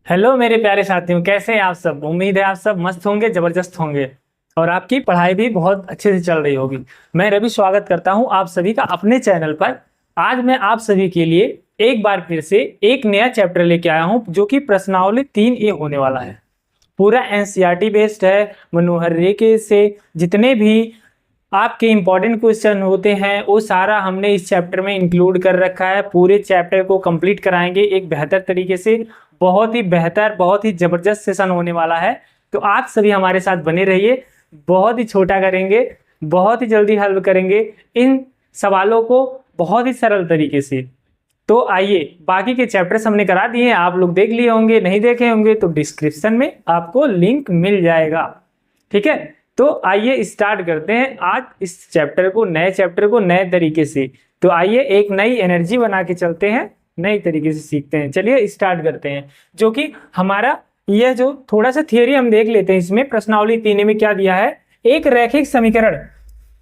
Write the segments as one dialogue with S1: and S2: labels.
S1: Hello मेरे प्यारे साथियों, कैसे हैं आप सब। उम्मीद है आप सब मस्त होंगे, जबरदस्त होंगे और आपकी पढ़ाई भी बहुत अच्छे से चल रही होगी। मैं रवि स्वागत करता हूं आप सभी का अपने चैनल पर। आज मैं आप सभी के लिए एक बार फिर से एक नया चैप्टर लेके आया हूं जो कि प्रश्नावली 3A होने वाला है। पूरा एनसीईआरटी बेस्ड है। मनोहर रेखे से जितने भी आपके इंपॉर्टेंट क्वेश्चन होते हैं वो सारा हमने इस चैप्टर में इंक्लूड कर रखा है। पूरे चैप्टर को कंप्लीट कराएंगे एक बेहतर तरीके से। बहुत ही बेहतर, बहुत ही जबरदस्त सेशन होने वाला है। तो आप सभी हमारे साथ बने रहिए। बहुत ही छोटा करेंगे, बहुत ही जल्दी हल करेंगे इन सवालों को बहुत ही सरल तरीके से। तो आइए, बाकी के चैप्टर्स हमने करा दिए हैं, आप लोग देख लिए होंगे, नहीं देखे होंगे तो डिस्क्रिप्शन में आपको लिंक मिल जाएगा। ठीक है, तो आइए स्टार्ट करते हैं आज इस चैप्टर को, नए चैप्टर को नए तरीके से। तो आइए एक नई एनर्जी बना के चलते हैं, नई तरीके से सीखते हैं। चलिए स्टार्ट करते हैं। जो कि हमारा यह जो थोड़ा सा थियरी हम देख लेते हैं। इसमें प्रश्नावली 3 में क्या दिया है, एक रैखिक समीकरण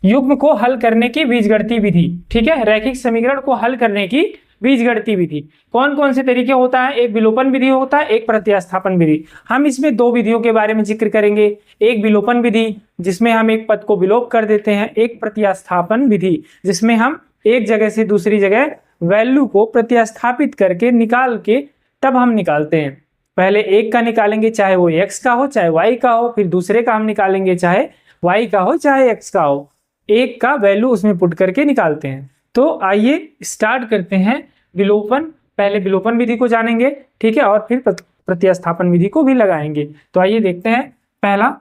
S1: युग्म को हल करने की बीजगणितीय विधि। ठीक है, रैखिक समीकरण को हल करने की बीजगणितीय विधि कौन कौन से तरीके होता है। एक विलोपन विधि होता है, एक प्रतिस्थापन विधि। हम इसमें दो विधियों के बारे में जिक्र करेंगे। एक विलोपन विधि जिसमें हम एक पद को विलोप कर देते हैं, एक प्रतिस्थापन विधि जिसमें हम एक जगह से दूसरी जगह वैल्यू को प्रतिस्थापित करके निकाल के तब हम निकालते हैं। पहले एक का निकालेंगे, चाहे वो x का हो चाहे y का हो, फिर दूसरे का हम निकालेंगे, चाहे y का हो चाहे x का हो। एक का वैल्यू उसमें पुट करके निकालते हैं। तो आइए स्टार्ट करते हैं विलोपन। पहले विलोपन विधि को जानेंगे, ठीक है, और फिर प्रतिस्थापन विधि को भी लगाएंगे। तो आइए देखते हैं पहला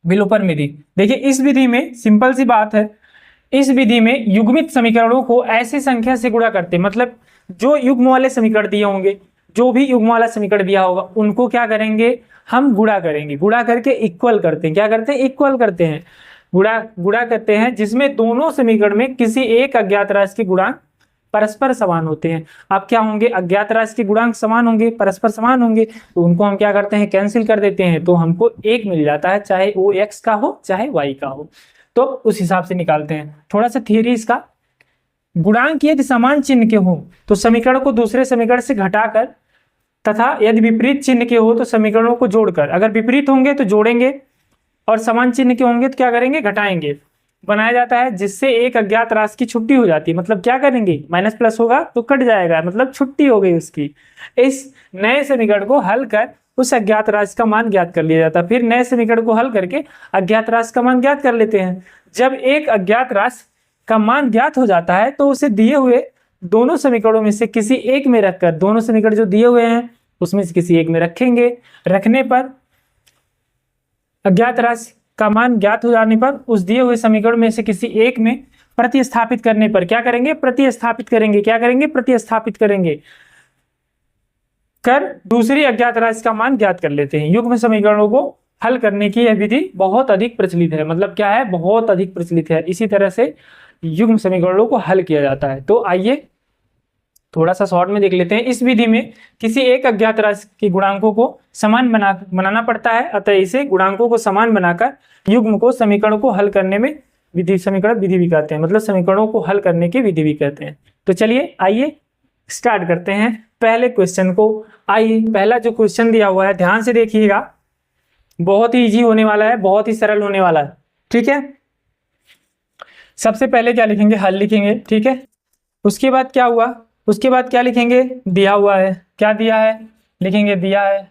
S1: विलोपन विधि। देखिए इस विधि में सिंपल सी बात है, इस विधि में युग्मित समीकरणों को ऐसी संख्या से गुणा करते, मतलब जो युग्म वाले समीकरण दिए होंगे, जो भी युग्म वाला समीकरण दिया होगा उनको क्या करेंगे, हम गुणा करेंगे। गुणा करके इक्वल करते हैं। क्या करते हैं, इक्वल करते हैं, गुणा करते हैं, जिसमें दोनों समीकरण में किसी एक अज्ञात राशि के गुणांक परस्पर समान होते हैं। अब क्या होंगे, अज्ञात राशि के गुणांक समान होंगे, परस्पर समान होंगे, तो उनको हम क्या करते हैं, कैंसिल कर देते हैं। तो हमको एक मिल जाता है, चाहे वो x का हो चाहे y का हो। तो उस हिसाब से निकालते हैं। थोड़ा सा थियरी इसका, गुणांक यदि समान चिन्ह के हो तो समीकरण को दूसरे समीकरण से घटाकर, तथा यदि विपरीत चिन्ह के हो तो समीकरणों को जोड़कर। अगर विपरीत होंगे तो जोड़ेंगे और समान चिन्ह के होंगे तो क्या करेंगे, घटाएंगे। बनाया जाता है जिससे एक अज्ञात राशि की छुट्टी हो जाती है। मतलब क्या करेंगे, माइनस प्लस होगा तो कट जाएगा, मतलब छुट्टी हो गई उसकी। इस नए समीकरण को हल कर उस अज्ञात राशि का मान ज्ञात कर लिया जाता है। फिर नए समीकरण को हल करके अज्ञात राशि का मान ज्ञात कर लेते हैं। जब एक अज्ञात राशि का मान ज्ञात हो जाता है तो उसे दिए हुए दोनों समीकरणों में से किसी एक में रखकर, दोनों समीकरण जो दिए हुए हैं उसमें से किसी एक में रखेंगे। रखने पर अज्ञात राशि का मान ज्ञात हो जाने पर उस दिए हुए समीकरण में से किसी एक में प्रतिस्थापित करने पर क्या करेंगे, प्रतिस्थापित करेंगे। क्या करेंगे, प्रतिस्थापित करेंगे कर दूसरी अज्ञात राशि का मान ज्ञात कर लेते हैं। युग्म समीकरणों को हल करने की यह विधि बहुत अधिक प्रचलित है। मतलब क्या है, बहुत अधिक प्रचलित है। इसी तरह से युग्म समीकरणों को हल किया जाता है। तो आइए थोड़ा सा शॉर्ट में देख लेते हैं। इस विधि में किसी एक अज्ञात राशि के गुणांकों को समान बनाना पड़ता है। अतः इसे गुणांकों को समान बनाकर युग्म को समीकरण को हल करने में विधि, समीकरण विधि भी कहते हैं, मतलब समीकरणों को हल करने की विधि भी कहते हैं। तो चलिए आइए स्टार्ट करते हैं पहले क्वेश्चन को। आइए पहला जो क्वेश्चन दिया हुआ है ध्यान से देखिएगा, बहुत ही इजी होने वाला है, बहुत ही सरल होने वाला है। ठीक है, सबसे पहले क्या लिखेंगे, हल लिखेंगे। ठीक है, उसके बाद क्या हुआ, उसके बाद क्या लिखेंगे, दिया हुआ है। क्या दिया है, लिखेंगे दिया है।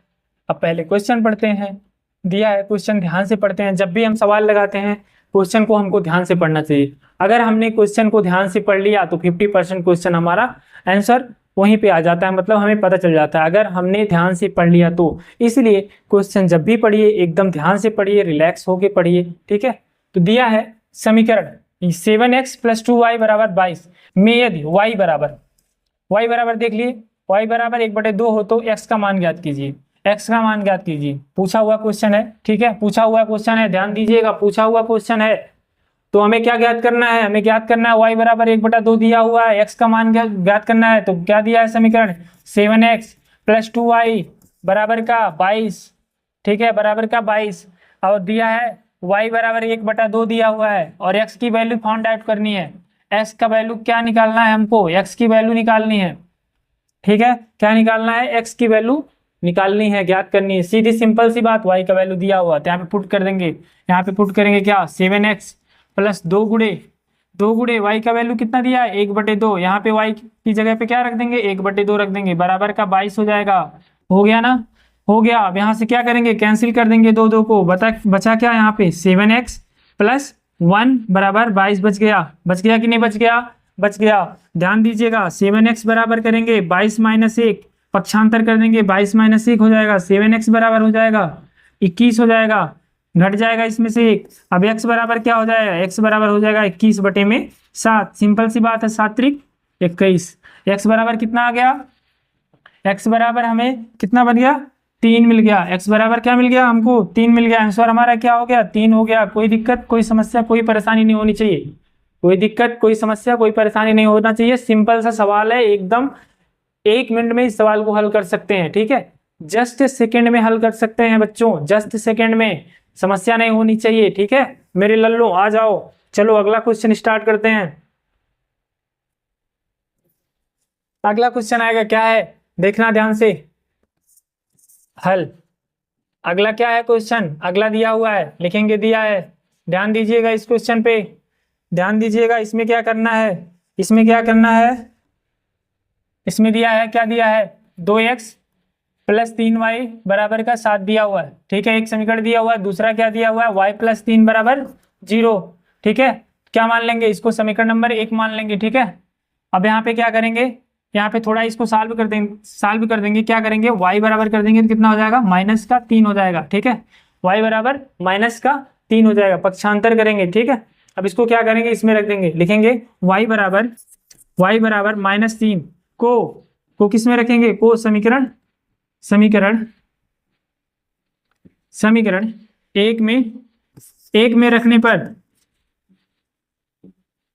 S1: अब पहले क्वेश्चन पढ़ते हैं। दिया है क्वेश्चन, ध्यान से पढ़ते हैं। जब भी हम सवाल लगाते हैं क्वेश्चन को हमको ध्यान से पढ़ना चाहिए। अगर हमने क्वेश्चन को ध्यान से पढ़ लिया तो 50% क्वेश्चन हमारा आंसर वहीं पे आ जाता है, मतलब हमें पता चल जाता है अगर हमने ध्यान से पढ़ लिया तो। इसलिए क्वेश्चन जब भी पढ़िए एकदम ध्यान से पढ़िए, रिलैक्स होके पढ़िए। ठीक है, तो दिया है समीकरण 7x + 2y = 22 में यदि y बराबर देख लिए, y बराबर 1/2 हो तो x का मान ज्ञात कीजिए। x का मान ज्ञात कीजिए, पूछा हुआ क्वेश्चन है। ठीक है, पूछा हुआ क्वेश्चन है, ध्यान दीजिएगा, पूछा हुआ क्वेश्चन है। तो हमें क्या ज्ञात करना है, हमें ज्ञात करना है y बराबर 1/2 दिया हुआ है, x का मान ज्ञात करना है। तो क्या दिया है समीकरण, 7x + 2y बराबर का 22। ठीक है, बराबर का 22। और दिया है y बराबर 1/2 दिया हुआ है और x की वैल्यू फाइंड आउट करनी है। x का वैल्यू क्या निकालना है, हमको x की वैल्यू निकालनी है। ठीक है, क्या निकालना है, x की वैल्यू निकालनी है, ज्ञात करनी है, सीधी सिंपल सी बात। y का वैल्यू दिया हुआ तो यहाँ पे पुट कर देंगे, यहाँ पे पुट करेंगे क्या 7x प्लस 2 गुणे y का वैल्यू कितना दिया है 1/2, यहाँ पे y की जगह पे क्या रख देंगे 1/2 रख देंगे, बराबर का 22 हो जाएगा। हो गया ना, हो गया। अब यहाँ से क्या करेंगे, कैंसिल कर देंगे 2 को, बचा क्या यहाँ पे 7x प्लस 1 बराबर 22 बच गया कि नहीं बच गया, बच गया। ध्यान दीजिएगा 7x बराबर करेंगे 22 माइनस 1, पक्षांतर कर देंगे 22 माइनस 1 हो जाएगा, 7x बराबर हो जाएगा 21 हो जाएगा, घट जाएगा इसमें से 1। अब x बराबर क्या हो जाएगा, x बराबर हो जाएगा 21/7। सिंपल सी बात है, 7 त्रिक 21। x बराबर कितना आ गया, x बराबर हमें कितना बन गया 3 मिल गया। x बराबर क्या मिल गया हमको 3 मिल गया। आंसर हमारा क्या हो गया 3 हो गया। कोई दिक्कत, कोई समस्या, कोई परेशानी नहीं होनी चाहिए, कोई दिक्कत, कोई समस्या, कोई परेशानी नहीं होना चाहिए। सिंपल सा सवाल है एकदम, 1 मिनट में इस सवाल को हल कर सकते हैं, ठीक है। जस्ट सेकंड में हल कर सकते हैं बच्चों, जस्ट सेकंड में, समस्या नहीं होनी चाहिए, ठीक है मेरे लल्लो। आ जाओ, चलो अगला क्वेश्चन स्टार्ट करते हैं। अगला क्वेश्चन आएगा, क्या है देखना ध्यान से, हल। अगला क्या है क्वेश्चन, अगला दिया हुआ है, लिखेंगे दिया है। ध्यान दीजिएगा इस क्वेश्चन पे, ध्यान दीजिएगा। इसमें क्या करना है, इसमें क्या करना है, इसमें दिया है, क्या दिया है 2x प्लस 3y बराबर का 7 दिया हुआ है, ठीक है। एक समीकरण दिया हुआ है, दूसरा क्या दिया हुआ है y प्लस 3 बराबर 0, ठीक है। क्या मान लेंगे इसको, समीकरण नंबर 1 मान लेंगे, ठीक है। अब यहाँ पे क्या करेंगे, यहाँ पे थोड़ा इसको सॉल्व कर देंगे। क्या करेंगे, y बराबर कर देंगे तो कितना हो जाएगा -3 हो जाएगा, ठीक है। y बराबर -3 हो जाएगा, पक्षांतर करेंगे, ठीक है। अब इसको क्या करेंगे, इसमें रख देंगे, लिखेंगे y बराबर -3 को किस में रखेंगे, को समीकरण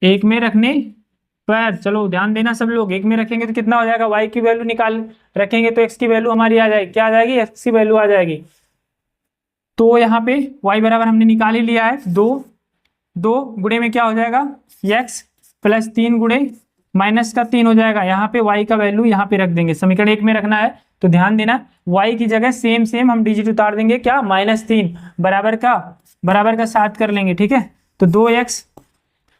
S1: एक में रखने पर चलो ध्यान देना सब लोग, एक में रखेंगे तो कितना हो जाएगा, y की वैल्यू निकाल रखेंगे तो x की वैल्यू हमारी आ जाएगी, क्या आ जाएगी, x की वैल्यू आ जाएगी। तो यहाँ पे y बराबर हमने निकाल ही लिया है, 2 गुणे में क्या हो जाएगा x प्लस 3 गुणे -3 हो जाएगा। यहाँ पे y का वैल्यू यहाँ पे रख देंगे, समीकरण 1 में रखना है तो ध्यान देना, y की जगह सेम हम डिजिट उतार देंगे, क्या -3 बराबर का 7 कर लेंगे, ठीक है। तो 2x,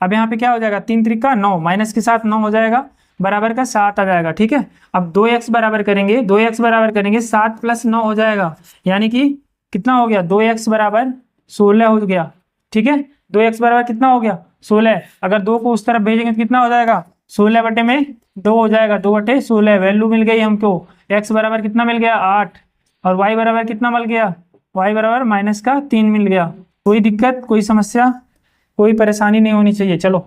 S1: अब यहाँ पे क्या हो जाएगा 3 त्रिक का 9, माइनस के साथ 9 हो जाएगा, बराबर का 7 आ जाएगा, ठीक है। अब 2x बराबर करेंगे 7 प्लस 9 हो जाएगा, यानी कि कितना हो गया 2x बराबर 16 हो गया, ठीक है। 2x बराबर कितना हो गया 16। अगर 2 को उस तरफ भेजेंगे तो कितना हो जाएगा 16/2 हो जाएगा, 2/16 वैल्यू मिल गई हमको। x बराबर कितना मिल गया 8, और y बराबर कितना मिल गया, y बराबर -3 मिल गया। कोई दिक्कत, कोई समस्या, कोई परेशानी नहीं होनी चाहिए। चलो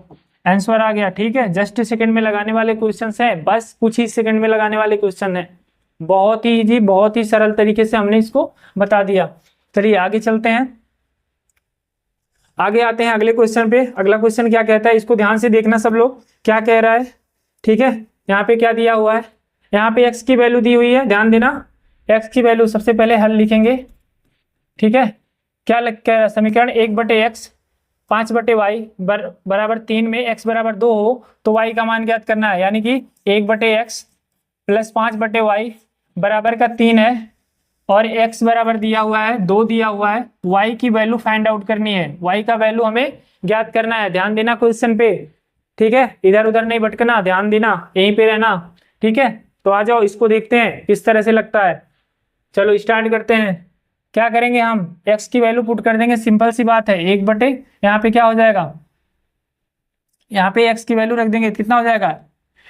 S1: आंसर आ गया, ठीक है। जस्ट सेकंड में लगाने वाले क्वेश्चन हैं, बस कुछ ही सेकंड में लगाने वाले क्वेश्चन है, बहुत ही इजी, बहुत ही सरल तरीके से हमने इसको बता दिया। चलिए आगे चलते हैं, आगे आते हैं अगले क्वेश्चन पे। अगला क्वेश्चन क्या कहता है, इसको ध्यान से देखना सब लोग, क्या कह रहा है, ठीक है। यहाँ पे क्या दिया हुआ है, यहाँ पे x की वैल्यू दी हुई है, ध्यान देना। x की वैल्यू सबसे पहले हल लिखेंगे, ठीक है। क्या कह रहा है, समीकरण 1/x 5/y बराबर 3 में x बराबर 2 हो तो y का मान ज्ञात करना है, यानी कि 1/x प्लस 5/y बराबर का 3 है, और x बराबर दिया हुआ है 2 दिया हुआ है, y की वैल्यू फाइंड आउट करनी है, y का वैल्यू हमें ज्ञात करना है। ध्यान देना क्वेश्चन पे, ठीक है, इधर उधर नहीं भटकना, ध्यान देना, यहीं पे रहना, ठीक है। तो आ जाओ इसको देखते हैं किस तरह से लगता है। चलो स्टार्ट करते हैं। क्या करेंगे हम, x की वैल्यू पुट कर देंगे, सिंपल सी बात है, 1 यहाँ पे क्या हो जाएगा, यहाँ पे x की वैल्यू रख देंगे, कितना हो जाएगा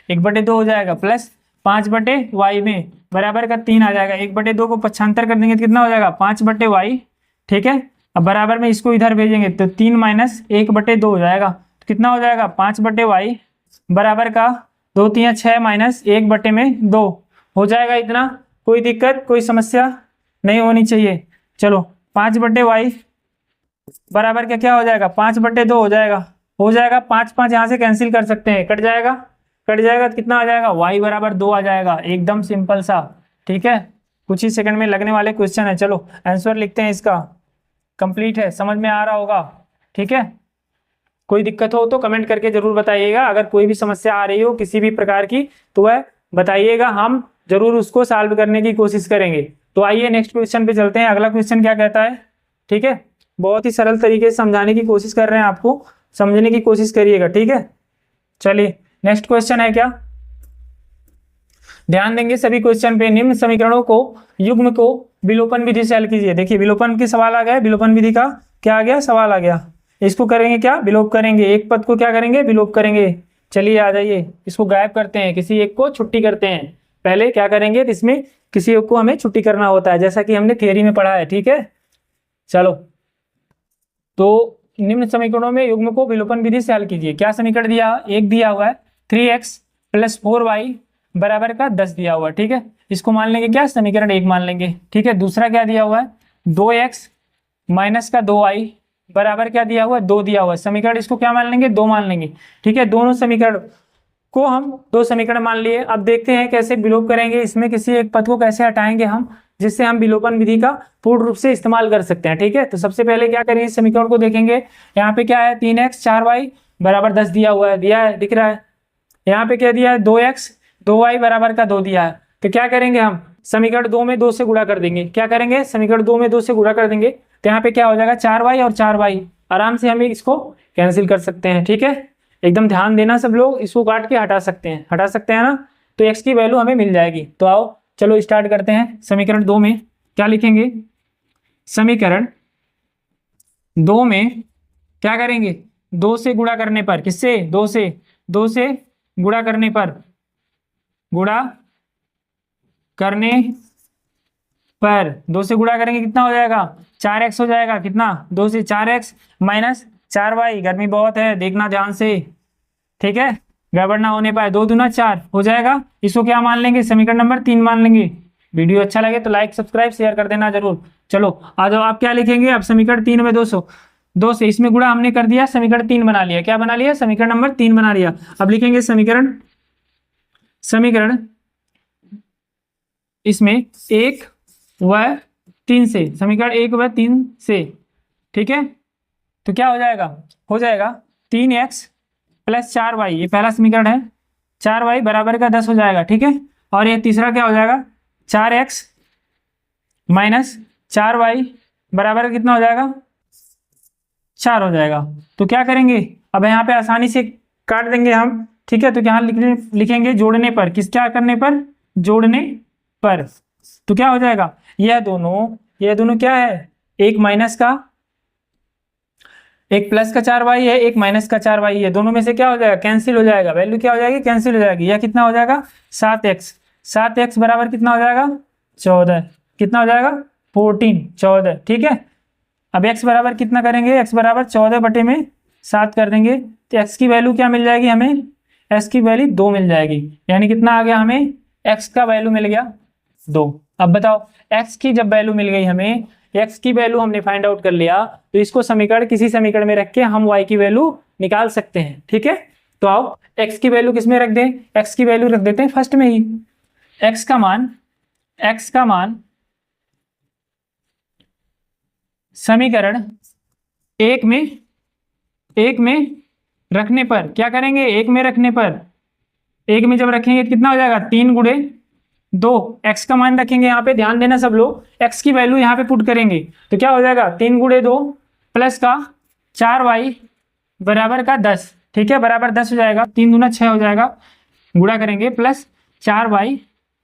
S1: 1/2 हो जाएगा, प्लस 5/y में बराबर का 3 आ जाएगा, 1/2 को पक्षांतर कर देंगे तो कितना हो जाएगा 5/y, ठीक है। अब बराबर में इसको इधर भेजेंगे तो 3 - 1/2 हो जाएगा, तो कितना हो जाएगा 5/y बराबर का 2 × 3 = 6 - 1/2 हो जाएगा। इतना कोई दिक्कत, कोई समस्या नहीं होनी चाहिए। चलो 5/y बराबर क्या हो जाएगा 5/2 हो जाएगा, 5 यहाँ से कैंसिल कर सकते हैं, कट जाएगा तो कितना आ जाएगा y बराबर 2 आ जाएगा, एकदम सिंपल सा, ठीक है। कुछ ही सेकंड में लगने वाले क्वेश्चन है। चलो आंसर लिखते हैं, इसका कंप्लीट है, समझ में आ रहा होगा, ठीक है। कोई दिक्कत हो तो कमेंट करके जरूर बताइएगा, अगर कोई भी समस्या आ रही हो किसी भी प्रकार की तो वह बताइएगा, हम जरूर उसको सॉल्व करने की कोशिश करेंगे। तो आइए नेक्स्ट क्वेश्चन पे चलते हैं। अगला क्वेश्चन क्या कहता है, ठीक है, बहुत ही सरल तरीके से समझाने की कोशिश कर रहे हैं, आपको समझने की कोशिश करिएगा, ठीक है। चलिए नेक्स्ट क्वेश्चन है क्या, ध्यान देंगे सभी क्वेश्चन पे। निम्न समीकरणों को युग्म को विलोपन विधि से हल कीजिए। देखिए विलोपन की सवाल आ गया, विलोपन विधि का क्या आ गया, सवाल आ गया। इसको करेंगे क्या, विलोप करेंगे, एक पद को क्या करेंगे, विलोप करेंगे। चलिए आ जाइए, इसको गायब करते हैं, किसी एक को छुट्टी करते हैं। पहले क्या करेंगे, इसमें किसी एक को हमें छुट्टी करना होता है, जैसा कि हमने थियरी में पढ़ा है, ठीक है। चलो तो निम्न समीकरणों में युग्म को विलोपन विधि से हल कीजिए। क्या समीकरण दिया, एक दिया हुआ है 3x + 4y बराबर का 10 दिया हुआ है, ठीक है। इसको मान लेंगे क्या, समीकरण एक मान लेंगे, ठीक है। दूसरा क्या दिया हुआ है, 2x - 2y बराबर क्या दिया हुआ है, 2 दिया हुआ है। समीकरण इसको क्या मान लेंगे, 2 मान लेंगे, ठीक है। दोनों समीकरण को हम 2 समीकरण मान लिए। अब देखते हैं कैसे विलोप करेंगे, इसमें किसी एक पद को कैसे हटाएंगे हम, जिससे हम विलोपन विधि का पूर्ण रूप से इस्तेमाल कर सकते हैं, ठीक है। तो सबसे पहले क्या करेंगे, समीकरण को देखेंगे। यहाँ पे क्या है, 3x 4y बराबर 10 दिया हुआ है, दिया है, दिख रहा है। यहाँ पे क्या दिया है, 2x 2y बराबर का 2 दिया है। तो क्या करेंगे हम, समीकरण 2 में 2 से गुणा कर देंगे। क्या करेंगे, समीकरण 2 में 2 से गुणा कर देंगे, तो यहाँ पे क्या हो जाएगा, 4y और 4y, आराम से हम इसको कैंसिल कर सकते हैं, ठीक है। एकदम ध्यान देना सब लोग, इसको काट के हटा सकते हैं, हटा सकते हैं ना, तो x की वैल्यू हमें मिल जाएगी। तो आओ चलो स्टार्ट करते हैं। समीकरण 2 में क्या लिखेंगे, समीकरण 2 में क्या करेंगे, 2 से गुणा करने पर, किससे, 2 से गुणा करने पर, गुणा करने पर 2 से गुणा करेंगे, कितना हो जाएगा, 4x हो जाएगा। कितना, 2 से 4x - 4y, गर्मी बहुत है, देखना ध्यान से, ठीक है, गड़बड़ ना होने पाए। 2 दूना 4 हो जाएगा। इसको क्या मान लेंगे, समीकरण नंबर 3 मान लेंगे। वीडियो अच्छा लगे तो लाइक सब्सक्राइब शेयर कर देना जरूर। चलो आ जाओ, आप क्या लिखेंगे, अब समीकरण 3 में 2 से इसमें गुणा हमने कर दिया, समीकरण 3 बना लिया। क्या बना लिया, समीकरण नंबर 3 बना लिया। अब लिखेंगे समीकरण इसमें 1 व 3 से, समीकरण 1 व 3 से, ठीक है। तो क्या हो जाएगा 3x + 4y, ये पहला समीकरण है, 4y बराबर का 10 हो जाएगा, ठीक है। और ये तीसरा क्या हो जाएगा, 4x - 4y बराबर कितना हो जाएगा, 4 हो जाएगा। तो क्या करेंगे, अब यहाँ पे आसानी से काट देंगे हम, ठीक है। तो यहाँ लिखेंगे जोड़ने पर, किस क्या करने पर, जोड़ने पर। तो क्या हो जाएगा, यह दोनों क्या है, एक माइनस का, एक प्लस का 4y है, एक माइनस का 4y है, दोनों में से क्या हो जाएगा, कैंसिल हो जाएगा, वैल्यू क्या हो जाएगी, कैंसिल हो जाएगी। यह कितना हो जाएगा, 7x बराबर कितना हो जाएगा, 14, कितना हो जाएगा, 14 ठीक है। अब x बराबर कितना करेंगे, x बराबर 14/7 कर देंगे, तो x की वैल्यू क्या मिल जाएगी हमें, x की वैल्यू 2 मिल जाएगी। यानी कितना आ गया हमें, x का वैल्यू मिल गया 2। अब बताओ, x की जब वैल्यू मिल गई हमें, x की वैल्यू हमने फाइंड आउट कर लिया, तो इसको किसी समीकरण में रख के हम y की वैल्यू निकाल सकते हैं, ठीक है। तो आओ x की वैल्यू किस में रख दें, x की वैल्यू रख देते हैं फर्स्ट में ही। x का मान समीकरण एक में रखने पर क्या करेंगे, एक में जब रखेंगे तो कितना हो जाएगा, 3 × 2, x का मान रखेंगे यहाँ पे, ध्यान देना सब लोग, x की वैल्यू यहाँ पे पुट करेंगे तो क्या हो जाएगा, 3 × 2 प्लस का 4y बराबर का 10, ठीक है, बराबर 10 हो जाएगा। 3 दूना 6 हो जाएगा, गुणा करेंगे प्लस 4y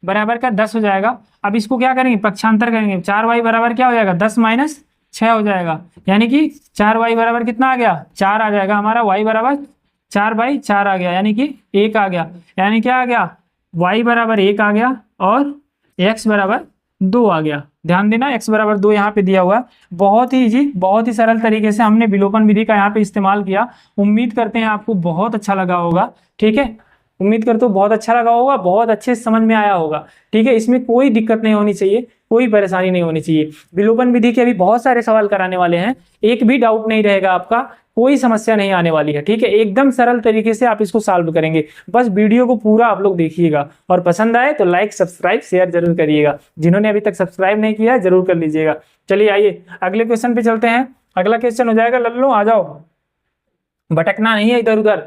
S1: बराबर का 10 हो जाएगा। अब इसको क्या करेंगे, पक्षांतर करेंगे, 4y बराबर क्या हो जाएगा, 10 - 6 हो जाएगा। यानी कि 4y बराबर कितना आ गया, 4 आ जाएगा हमारा, y बराबर 4/4 आ गया, यानी कि 1 आ गया। यानी क्या आ गया, y बराबर 1 आ गया और x बराबर 2 आ गया। ध्यान देना, x बराबर 2 यहाँ पे दिया हुआ है। बहुत ही सरल तरीके से हमने विलोपन विधि का यहाँ पे इस्तेमाल किया। उम्मीद करते हैं आपको बहुत अच्छा लगा होगा, ठीक है, उम्मीद करते हो बहुत अच्छा लगा होगा, बहुत अच्छे से समझ में आया होगा, ठीक है। इसमें कोई दिक्कत नहीं होनी चाहिए, कोई परेशानी नहीं होनी चाहिए। विलोपन विधि के अभी बहुत सारे सवाल कराने वाले हैं, एक भी डाउट नहीं रहेगा आपका, कोई समस्या नहीं आने वाली है, ठीक है। एकदम सरल तरीके से आप इसको सॉल्व करेंगे। बस वीडियो को पूरा आप लोग देखिएगा और पसंद आए तो लाइक सब्सक्राइब शेयर जरूर करिएगा। जिन्होंने अभी तक सब्सक्राइब नहीं किया है जरूर कर लीजिएगा। चलिए आइए अगले क्वेश्चन पे चलते हैं। अगला क्वेश्चन हो जाएगा, लल्लो आ जाओ, भटकना नहीं है इधर उधर,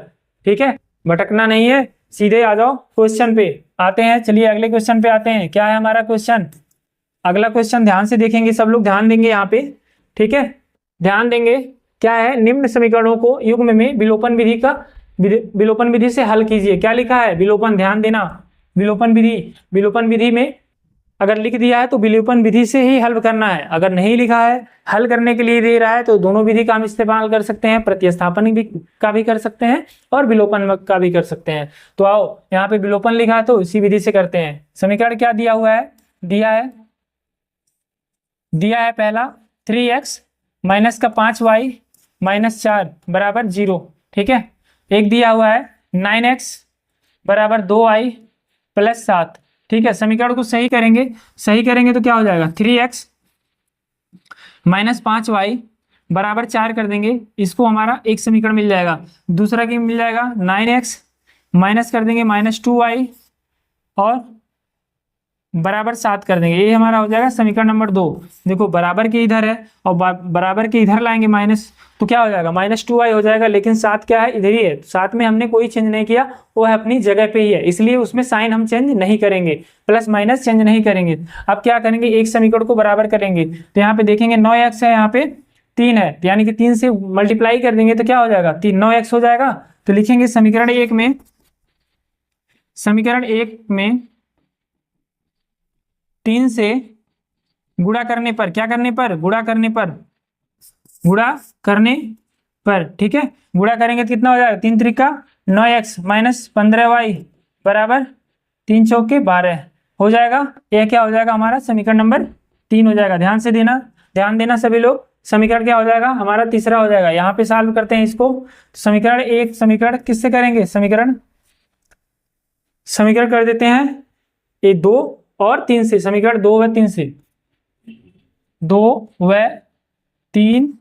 S1: ठीक है, भटकना नहीं है, सीधे आ जाओ क्वेश्चन पे। आते हैं, चलिए अगले क्वेश्चन पे आते हैं। क्या है हमारा क्वेश्चन? अगला क्वेश्चन ध्यान से देखेंगे, सब लोग ध्यान देंगे यहाँ पे, ठीक है, ध्यान देंगे। क्या है? निम्न समीकरणों को युग्म में विलोपन विधि से हल कीजिए। क्या लिखा है? विलोपन, ध्यान देना, विलोपन विधि में अगर लिख दिया है तो विलोपन विधि से ही हल करना है। अगर नहीं लिखा है, हल करने के लिए दे रहा है, तो दोनों विधि का हम इस्तेमाल कर सकते हैं, प्रतिस्थापन का भी कर सकते हैं और विलोपन का भी कर सकते हैं। तो आओ, यहाँ पे विलोपन लिखा है तो इसी विधि से करते हैं। समीकरण क्या दिया हुआ है? दिया है पहला 3x माइनस का 5y माइनस 4 बराबर 0, ठीक है। एक दिया हुआ है 9x बराबर 2y प्लस 7, ठीक है। समीकरण को सही करेंगे तो क्या हो जाएगा? 3x माइनस 5y बराबर 4 कर देंगे, इसको हमारा एक समीकरण मिल जाएगा। दूसरा की मिल जाएगा 9x माइनस कर देंगे -2y और बराबर 7 कर देंगे, ये हमारा हो जाएगा समीकरण नंबर 2। देखो बराबर के इधर है और बराबर के इधर लाएंगे माइनस, तो क्या हो जाएगा? -2y हो जाएगा, लेकिन 7 क्या है? इधर ही है। 7 में हमने कोई चेंज नहीं किया, वो है अपनी जगह पे ही है, इसलिए उसमें साइन हम चेंज नहीं करेंगे, प्लस माइनस चेंज नहीं करेंगे। अब क्या करेंगे? एक समीकरण को बराबर करेंगे, तो यहाँ पे देखेंगे 9x है, यहाँ पे 3 है, यानी कि 3 से मल्टीप्लाई कर देंगे तो क्या हो जाएगा? 9x हो जाएगा। तो लिखेंगे समीकरण एक में 3 से गुणा करने पर, क्या करने पर? गुणा करने पर, ठीक है। गुणा करेंगे तो कितना हो जाएगा? 3 त्रिका 9x माइनस 15y बराबर 3 चौके 12 हो जाएगा। यह क्या हो जाएगा? हमारा समीकरण नंबर 3 हो जाएगा। ध्यान देना सभी लोग। समीकरण क्या हो जाएगा? हमारा तीसरा हो जाएगा। यहाँ पे सॉल्व करते हैं इसको। समीकरण किससे करेंगे? समीकरण कर देते हैं ये 2 और 3 से। समीकरण 2 व 3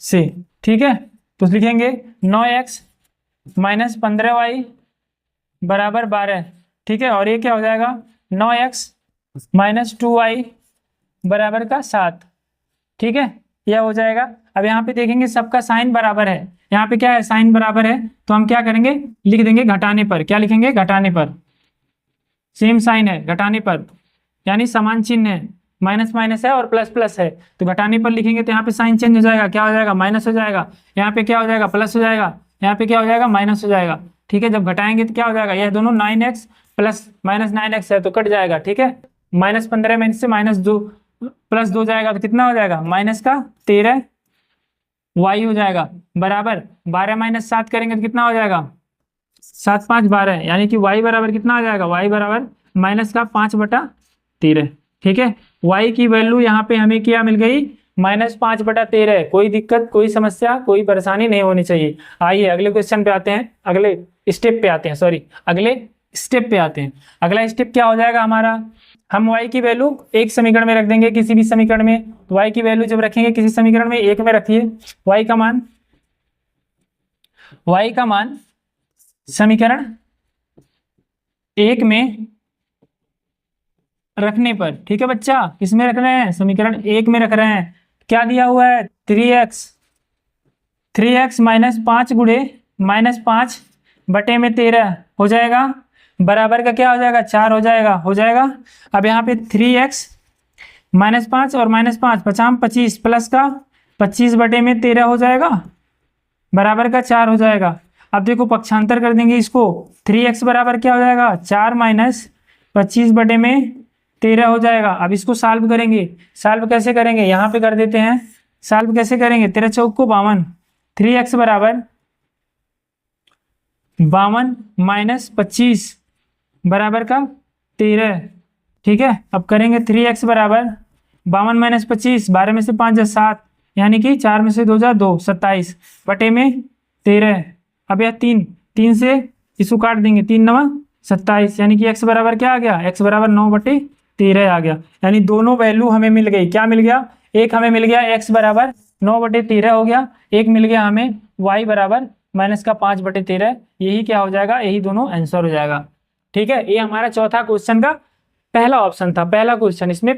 S1: से, ठीक है। तो लिखेंगे 9x माइनस 15y बराबर 12, ठीक है। और ये क्या हो जाएगा? 9x माइनस 2y बराबर का 7, ठीक है, यह हो जाएगा। अब यहाँ पे देखेंगे सबका साइन बराबर है, यहाँ पे क्या है? साइन बराबर है, तो हम क्या करेंगे? लिख देंगे घटाने पर। क्या लिखेंगे? घटाने पर। सेम साइन है घटाने पर, यानी समान चिन्ह है, माइनस माइनस है और प्लस प्लस है, तो घटाने पर लिखेंगे तो यहाँ पे साइन चेंज हो जाएगा। क्या हो जाएगा? माइनस हो जाएगा। यहाँ पे क्या हो जाएगा? प्लस हो जाएगा। यहाँ पे क्या हो जाएगा? माइनस हो जाएगा, ठीक है। जब घटाएंगे तो क्या हो जाएगा? यह दोनों 9x प्लस माइनस 9x है तो कट जाएगा, ठीक है। -15 में से -2 प्लस 2 जाएगा तो कितना हो जाएगा? माइनस का 13 y हो जाएगा बराबर 12 माइनस 7 करेंगे तो कितना हो जाएगा? 7 5 12, यानी कि y बराबर कितना आ जाएगा? y बराबर माइनस का 5/13, ठीक है। y की वैल्यू यहाँ पे हमें क्या मिल गई? -5/13। कोई दिक्कत, कोई समस्या, कोई परेशानी नहीं होनी चाहिए। आइए अगले क्वेश्चन पे आते हैं, अगले स्टेप पे आते हैं। अगला स्टेप क्या हो जाएगा हमारा? हम y की वैल्यू एक समीकरण में रख देंगे, किसी भी समीकरण में। तो y की वैल्यू जब रखेंगे किसी समीकरण में, एक में रखिए। y का मान समीकरण एक में रखने पर, ठीक है बच्चा, किसमें रख रहे हैं? समीकरण एक में रख रहे हैं। क्या दिया हुआ है? 3x माइनस 5 गुणे -5/13 हो जाएगा, बराबर का क्या हो जाएगा? 4 हो जाएगा। अब यहाँ पे 3x -5 और -5 पचाम 25 प्लस का 25/13 हो जाएगा, बराबर का 4 हो जाएगा। अब देखो पक्षांतर कर देंगे इसको, 3x बराबर क्या हो जाएगा? 4 माइनस 25/13 हो जाएगा। अब इसको सॉल्व करेंगे। सॉल्व कैसे करेंगे? यहाँ पे कर देते हैं। सॉल्व कैसे करेंगे? 13 चौक को 52, 3x बराबर 52 माइनस 25 बराबर का 13, ठीक है। अब करेंगे 3x बराबर 52 माइनस 25, 12 में से 5 जा 7, यानी कि 4 में से 2 जा 2, 27/13। अब यह 3 से इसको काट देंगे, 3 9 27, यानी कि x बराबर क्या आ गया? x बराबर 9/13 आ गया। यानी दोनों वैल्यू हमें मिल गई। क्या मिल गया? एक हमें मिल गया x बराबर 9/13 हो गया, एक मिल गया हमें y बराबर माइनस का 5/13। यही क्या हो जाएगा? यही दोनों आंसर हो जाएगा, ठीक है। ये हमारा चौथा क्वेश्चन का पहला ऑप्शन था, पहला क्वेश्चन। इसमें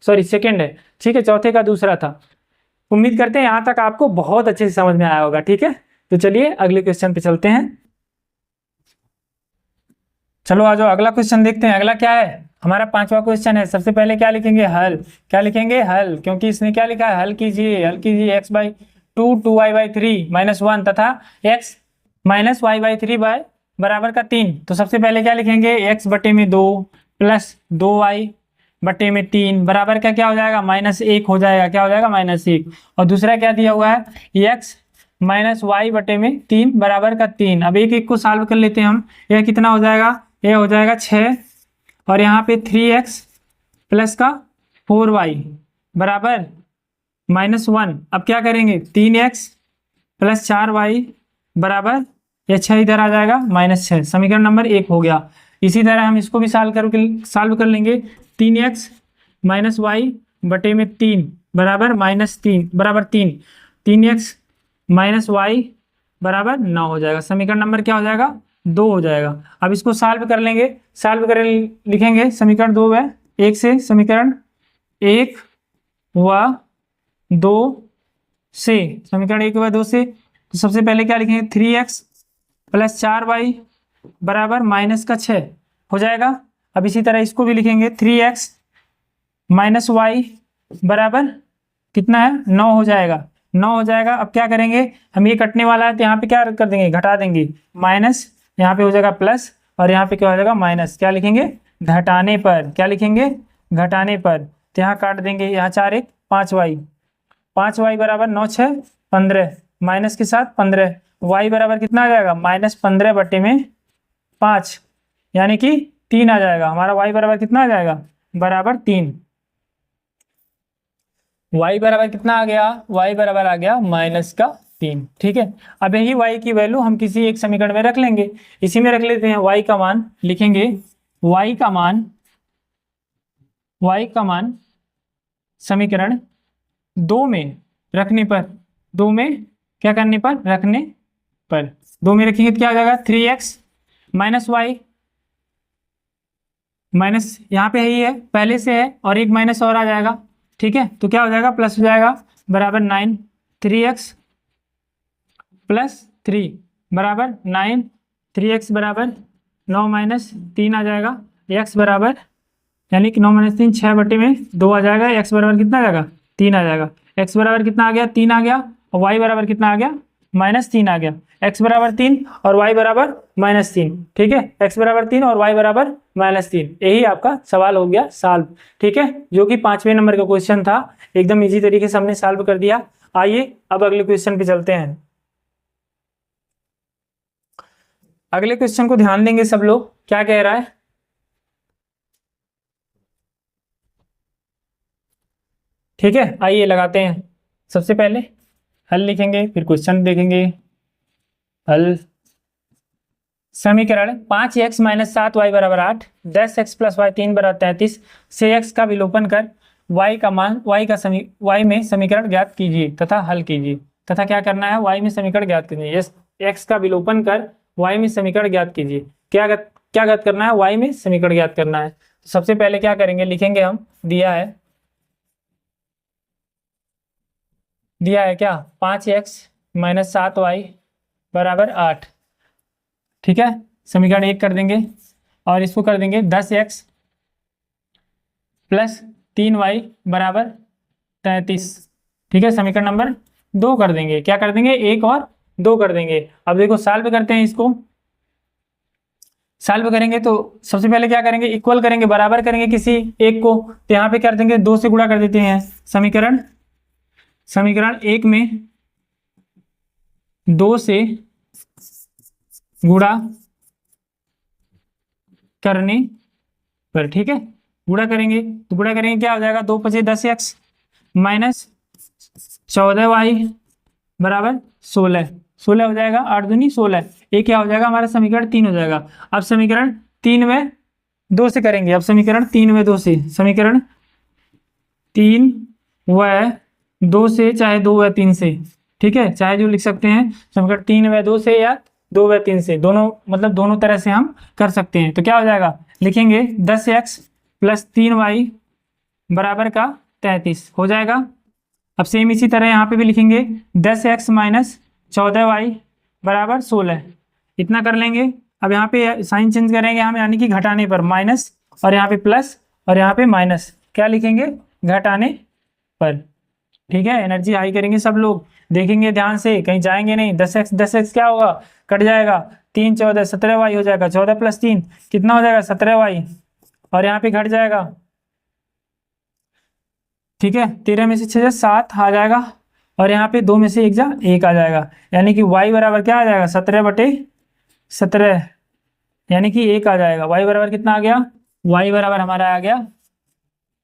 S1: सेकंड है, ठीक है। चौथे का दूसरा था। उम्मीद करते हैं यहाँ तक आपको बहुत अच्छे से समझ में आया होगा, ठीक है। तो चलिए अगले क्वेश्चन पे चलते हैं। चलो आ जाओ अगला क्वेश्चन देखते हैं। अगला क्या है, हमारा पांचवा क्वेश्चन है। सबसे पहले क्या लिखेंगे, हल। क्या लिखेंगे, हल, क्योंकि इसने क्या लिखा है, हल कीजिए x by two, two y by three minus one तथा x minus y by three by बराबर का तीन। तो सबसे पहले क्या लिखेंगे, एक्स बटे में दो प्लस दो वाई बटे में तीन बराबर का क्या हो जाएगा, माइनस एक हो जाएगा। क्या हो जाएगा, माइनस एक। और दूसरा क्या दिया हुआ है, एक्स माइनस वाई बटे में तीन बराबर का तीन। अब एक एक को सॉल्व कर लेते हैं हम। यह कितना हो जाएगा, यह हो जाएगा 6 और यहाँ पे 3x प्लस का 4y बराबर माइनस वन। अब क्या करेंगे, 3x प्लस 4y बराबर, यह 6 इधर आ जाएगा माइनस 6। समीकरण नंबर 1 हो गया। इसी तरह हम इसको भी सॉल्व कर लेंगे। 3x माइनस वाई बटे में तीन बराबर माइनस तीन बराबर तीन। 3x माइनस वाई बराबर 9 हो जाएगा। समीकरण नंबर क्या हो जाएगा, 2 हो जाएगा। अब इसको सॉल्व कर लेंगे। सॉल्व कर लिखेंगे समीकरण 2 है 1 से, समीकरण 1 व 2 से, समीकरण 1 व 2 से। तो सबसे पहले क्या लिखेंगे, 3x प्लस 4y बराबर माइनस का 6 हो जाएगा। अब इसी तरह इसको भी लिखेंगे, 3x माइनस वाई बराबर कितना है, 9 हो जाएगा। 9 हो जाएगा। अब क्या करेंगे, हम ये कटने वाला है तो यहाँ पे क्या कर देंगे, घटा देंगे, माइनस यहाँ पे हो जाएगा प्लस और यहाँ पे क्या हो जाएगा माइनस। क्या लिखेंगे, घटाने पर। क्या लिखेंगे, घटाने पर। तो यहाँ काट देंगे, यहाँ 4 1 5y, 5y बराबर 9 6 15 माइनस के साथ 15, y बराबर कितना आ जाएगा, माइनस 15 बटे में 5 यानी कि 3 आ जाएगा। हमारा y बराबर कितना आ जाएगा, बराबर 3। y बराबर कितना आ गया, y बराबर आ गया माइनस का 3। ठीक है। अब यही y की वैल्यू हम किसी एक समीकरण में रख लेंगे। इसी में रख लेते हैं, y का मान लिखेंगे, y का मान समीकरण 2 में रखने पर, 2 में क्या करने पर, रखने पर 2 में रखेंगे तो क्या हो जाएगा, 3x माइनस वाई माइनस यहाँ पे ही है पहले से है और एक माइनस और आ जाएगा। ठीक है। तो क्या हो जाएगा, प्लस हो जाएगा बराबर 9, 3x प्लस 3 बराबर 9, 3x बराबर 9 माइनस 3 आ जाएगा। x बराबर यानी कि 9 माइनस 3 6 बटे में 2 आ जाएगा। x बराबर कितना आ जाएगा, 3 आ जाएगा। x बराबर कितना आ गया, 3 आ गया। और y बराबर कितना आ गया, माइनस 3 आ गया। x बराबर 3 और y बराबर माइनस 3। ठीक है। x बराबर 3 और y बराबर माइनस 3। यही आपका सवाल हो गया सॉल्व। ठीक है, जो कि 5वें नंबर का क्वेश्चन था। एकदम इजी तरीके से हमने सॉल्व कर दिया। आइए अब अगले क्वेश्चन पे चलते हैं। अगले क्वेश्चन को ध्यान देंगे सब लोग, क्या कह रहा है। ठीक है, आइए लगाते हैं। सबसे पहले हल लिखेंगे, फिर क्वेश्चन देखेंगे। हल समीकरण 5x माइनस 7y बराबर 8, 10x प्लस वाई 3 बराबर 33 से x का विलोपन कर y का मान y में समीकरण ज्ञात कीजिए तथा हल कीजिए। तथा क्या करना है, y में समीकरण ज्ञात कीजिए। यस, x का विलोपन कर y में समीकरण ज्ञात कीजिए। क्या ज्ञात करना है, y में समीकरण ज्ञात करना है। तो सबसे पहले क्या करेंगे, लिखेंगे हम, दिया है क्या, 5x माइनस 7y बराबर 8। ठीक है, समीकरण 1 कर देंगे और इसको कर देंगे 10x प्लस 3y बराबर 33। ठीक है, समीकरण नंबर 2 कर देंगे। क्या कर देंगे, 1 और 2 कर देंगे। अब देखो सॉल्व करते हैं इसको। सॉल्व करेंगे तो सबसे पहले क्या करेंगे, इक्वल करेंगे, बराबर करेंगे किसी एक को। तो यहाँ पे कर देंगे 2 से गुणा कर देते हैं। समीकरण 1 में 2 से गुणा करने पर, ठीक है, गुणा करेंगे तो गुणा करेंगे क्या हो जाएगा, 2 5 10x माइनस 14y बराबर 16 हो जाएगा। 8 दूनी 16, ये क्या हो जाएगा, हमारा समीकरण 3 हो जाएगा। अब समीकरण 3 में 2 से करेंगे। अब समीकरण 3 में 2 से, समीकरण 3 व 2 से, चाहे 2 व 3 से, ठीक है, चाहे जो लिख सकते हैं, समीकरण 3 व 2 से या 2 व 3 से, दोनों मतलब दोनों तरह से हम कर सकते हैं। तो क्या हो जाएगा, लिखेंगे 10x प्लस 3y बराबर का 33 हो जाएगा। अब सेम इसी तरह यहाँ पे भी लिखेंगे 10x माइनस 14y बराबर 16, इतना कर लेंगे। अब यहाँ पे साइन चेंज करेंगे हम, यानी कि घटाने पर माइनस, और यहाँ पे प्लस, और यहाँ पे माइनस, क्या लिखेंगे, घटाने पर। ठीक है, एनर्जी हाई करेंगे सब लोग, देखेंगे ध्यान से, कहीं जाएंगे नहीं। 10x क्या होगा, कट जाएगा, 3 14 17y हो जाएगा, 14 + 3 कितना हो जाएगा, 17y, और यहाँ पे घट जाएगा। ठीक है, 13 में से 6 7 आ जाएगा, और यहाँ पे 2 में से 1 आ जाएगा, यानी कि y बराबर क्या आ जाएगा, 17/17, यानी कि 1 आ जाएगा। y बराबर कितना आ गया, y बराबर हमारा आ गया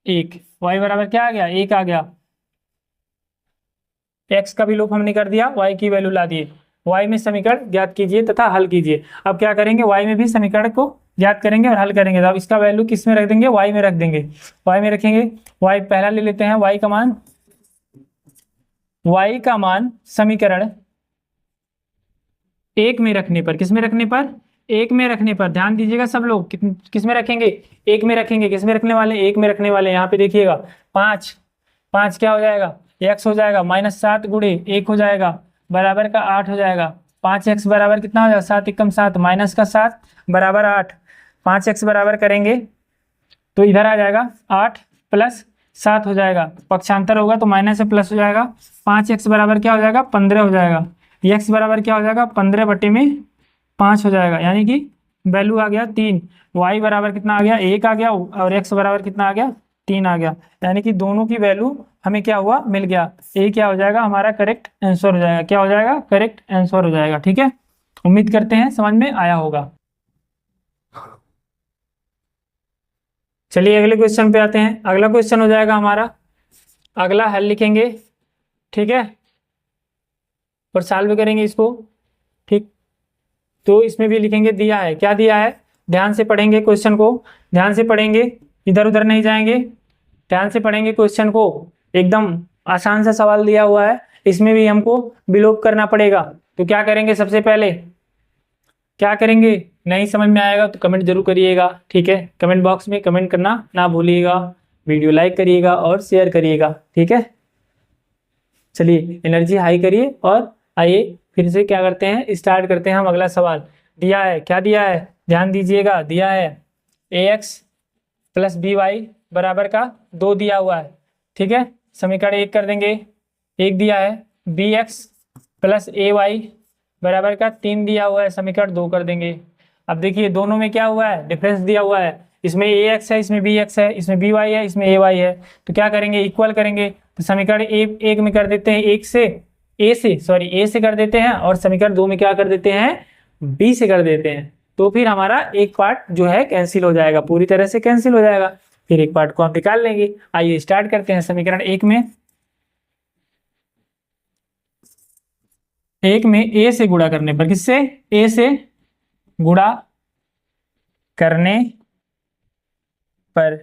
S1: 1, y बराबर क्या आ गया, 1 आ गया। x का भी लोप हमने कर दिया, y की वैल्यू ला दिए। y में समीकरण ज्ञात कीजिए तथा हल कीजिए। अब क्या करेंगे, y में भी समीकरण को ज्ञात करेंगे और हल करेंगे। तो अब इसका वैल्यू किस में रख देंगे, y में रख देंगे। y में रखेंगे, y पहला ले लेते हैं, y का मान समीकरण 1 में रखने पर, किस में रखने पर, 1 में रखने पर, ध्यान दीजिएगा सब लोग, किस में रखेंगे, 1 में रखेंगे। किस में रखने वाले, 1 में रखने वाले। यहाँ पे देखिएगा 5 क्या हो जाएगा, x हो जाएगा, -7 × 1 हो जाएगा, बराबर का 8 हो जाएगा। 5x बराबर कितना हो जाएगा, 7 × 7 -7 बराबर 8। 5x बराबर करेंगे तो इधर आ जाएगा 8 + 7 हो जाएगा, पक्षांतर होगा तो माइनस से प्लस हो जाएगा। 5x बराबर क्या हो जाएगा, 15 हो जाएगा। x बराबर क्या हो जाएगा, 15/5 हो जाएगा, यानी कि वैल्यू आ गया 3। y बराबर कितना आ गया, 1 आ गया, और x बराबर कितना आ गया, 3 आ गया, यानी कि दोनों की वैल्यू हमें क्या हुआ, मिल गया। ये क्या हो जाएगा, हमारा करेक्ट आंसर हो जाएगा। क्या हो जाएगा, करेक्ट आंसर हो जाएगा। ठीक है, उम्मीद करते हैं समझ में आया होगा। चलिए अगले क्वेश्चन पे आते हैं। अगला क्वेश्चन हो जाएगा हमारा, अगला हल लिखेंगे, ठीक है, और सॉल्व करेंगे इसको। ठीक, तो इसमें भी लिखेंगे, दिया है, क्या दिया है, ध्यान से पढ़ेंगे क्वेश्चन को, ध्यान से पढ़ेंगे, इधर उधर नहीं जाएंगे, ध्यान से पढ़ेंगे क्वेश्चन को। एकदम आसान सा सवाल दिया हुआ है, इसमें भी हमको विलोप करना पड़ेगा। तो क्या करेंगे, सबसे पहले क्या करेंगे, नहीं समझ में आएगा तो कमेंट जरूर करिएगा। ठीक है, कमेंट बॉक्स में कमेंट करना ना भूलिएगा, वीडियो लाइक करिएगा और शेयर करिएगा। ठीक है, चलिए एनर्जी हाई करिए और आइए फिर से क्या करते हैं, स्टार्ट करते हैं हम अगला सवाल। दिया है, क्या दिया है, ध्यान दीजिएगा, दिया है ax + by बराबर का 2 दिया हुआ है। ठीक है, समीकरण 1 कर देंगे, 1 दिया है, bx + ay बराबर का 3 दिया हुआ है, समीकरण 2 कर देंगे। अब देखिए दोनों में क्या हुआ है, डिफरेंस दिया हुआ है, इसमें ax है, इसमें bx है, इसमें by है, इसमें ay है। तो क्या करेंगे, इक्वल करेंगे। तो समीकरण 1 में कर देते हैं, a से कर देते हैं, और समीकरण 2 में क्या कर देते हैं, b से कर देते हैं। तो फिर हमारा एक पार्ट जो है कैंसिल हो जाएगा, पूरी तरह से कैंसिल हो जाएगा, फिर एक पार्ट को हम निकाल लेंगे। आइए स्टार्ट करते हैं। समीकरण 1 में a से गुणा करने पर, किससे, a से गुणा करने पर,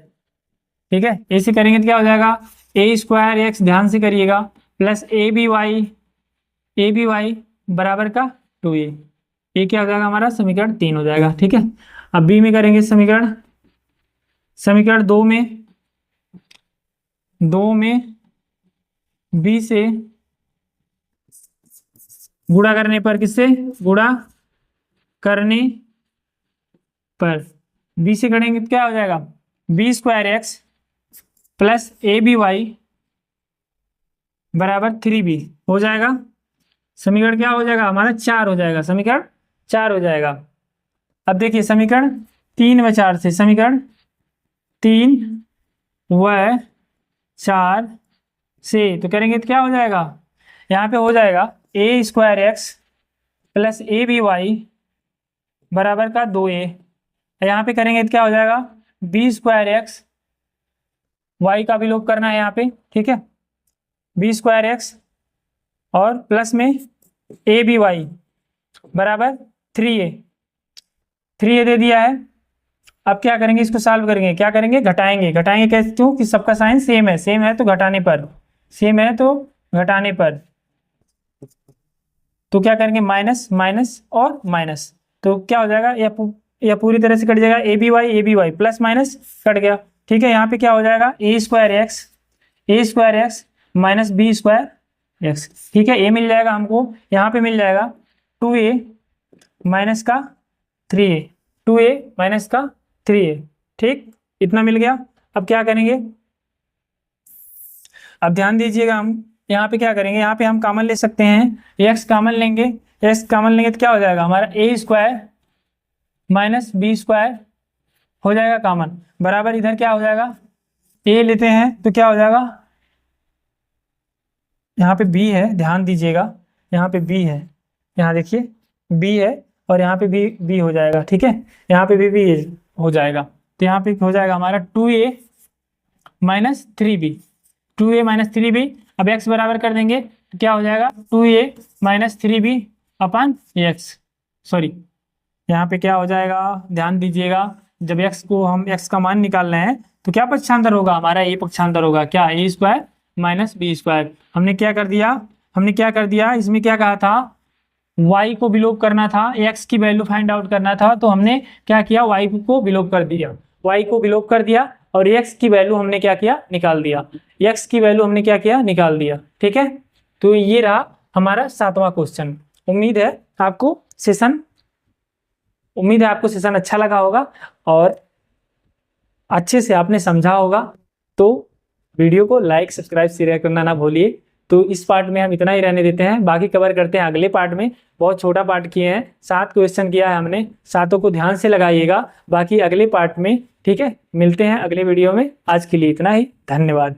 S1: ठीक है, ए से करेंगे तो क्या हो जाएगा, a² x, ध्यान से करिएगा, प्लस ए बी वाई बराबर का 2a। ये क्या हो जाएगा, हमारा समीकरण 3 हो जाएगा। ठीक है, अब बी में करेंगे समीकरण 2 में बी से गुणा करने पर, किससे गुणा करने पर, बी से करेंगे तो क्या हो जाएगा, b² x plus A B Y बराबर 3b हो जाएगा। समीकरण क्या हो जाएगा, हमारा 4 हो जाएगा, समीकरण 4 हो जाएगा। अब देखिए समीकरण 3 व 4 से, समीकरण 3 व 4 से तो करेंगे तो क्या हो जाएगा, यहाँ पे हो जाएगा a² x plus A B Y बराबर का 2a। यहाँ पे करेंगे तो क्या हो जाएगा, b² x, y का भी लोप करना है यहाँ पे। ठीक है, b² x और प्लस में ए बी वाई बराबर 3a दे दिया है। अब क्या करेंगे, इसको सॉल्व करेंगे, क्या करेंगे, घटाएंगे कैसे, क्यों कि सबका साइन सेम है तो घटाने पर, तो क्या करेंगे, माइनस माइनस और माइनस, तो क्या हो जाएगा, यह पूरी तरह से कट जाएगा, A B Y plus minus cut गया। ठीक है, यहाँ पे क्या हो जाएगा, a² x minus b² x। ठीक है, a मिल जाएगा हमको, यहाँ पे मिल जाएगा 2a माइनस का 3a, 2a माइनस का 3a, ठीक, इतना मिल गया। अब क्या करेंगे, अब ध्यान दीजिएगा, हम यहाँ पे क्या करेंगे, यहाँ पे हम कॉमन ले सकते हैं, x कॉमन लेंगे, x कॉमन लेंगे तो क्या हो जाएगा हमारा a square minus B square हो जाएगा कॉमन, बराबर इधर क्या हो जाएगा a लेते हैं तो क्या हो जाएगा, यहाँ पे b है, ध्यान दीजिएगा, यहाँ पे b है, यहाँ देखिए b है और यहाँ पे b हो जाएगा, ठीक है, यहाँ पे भी हो जाएगा, तो यहाँ पे हो जाएगा हमारा 2a minus 3b, 2a minus 3b। अब x बराबर कर देंगे तो क्या हो जाएगा 2a माइनस 3b अपन x, सॉरी यहाँ पे क्या हो जाएगा, ध्यान दीजिएगा, जब x को हम x का मान निकाल रहे हैं तो क्या पक्षांतर होगा हमारा, a पक्षांतर होगा, क्या a square minus B square. हमने क्या कर दिया, इसमें क्या कहा था, y को विलोप करना था, x की वैल्यू फाइंड आउट करना था, तो हमने क्या किया, y को विलोप कर दिया, y को विलोप कर दिया और x की वैल्यू हमने क्या किया, निकाल दिया, x की वैल्यू हमने क्या किया, निकाल दिया, ठीक है। तो ये रहा हमारा 7वां क्वेश्चन। उम्मीद है आपको सेशन अच्छा लगा होगा और अच्छे से आपने समझा होगा। तो वीडियो को लाइक सब्सक्राइब शेयर करना ना भूलिए। तो इस पार्ट में हम इतना ही रहने देते हैं, बाकी कवर करते हैं अगले पार्ट में। बहुत छोटा पार्ट किए हैं, 7 क्वेश्चन किया है हमने, 7 को ध्यान से लगाइएगा, बाकी अगले पार्ट में, ठीक है। मिलते हैं अगले वीडियो में, आज के लिए इतना ही, धन्यवाद।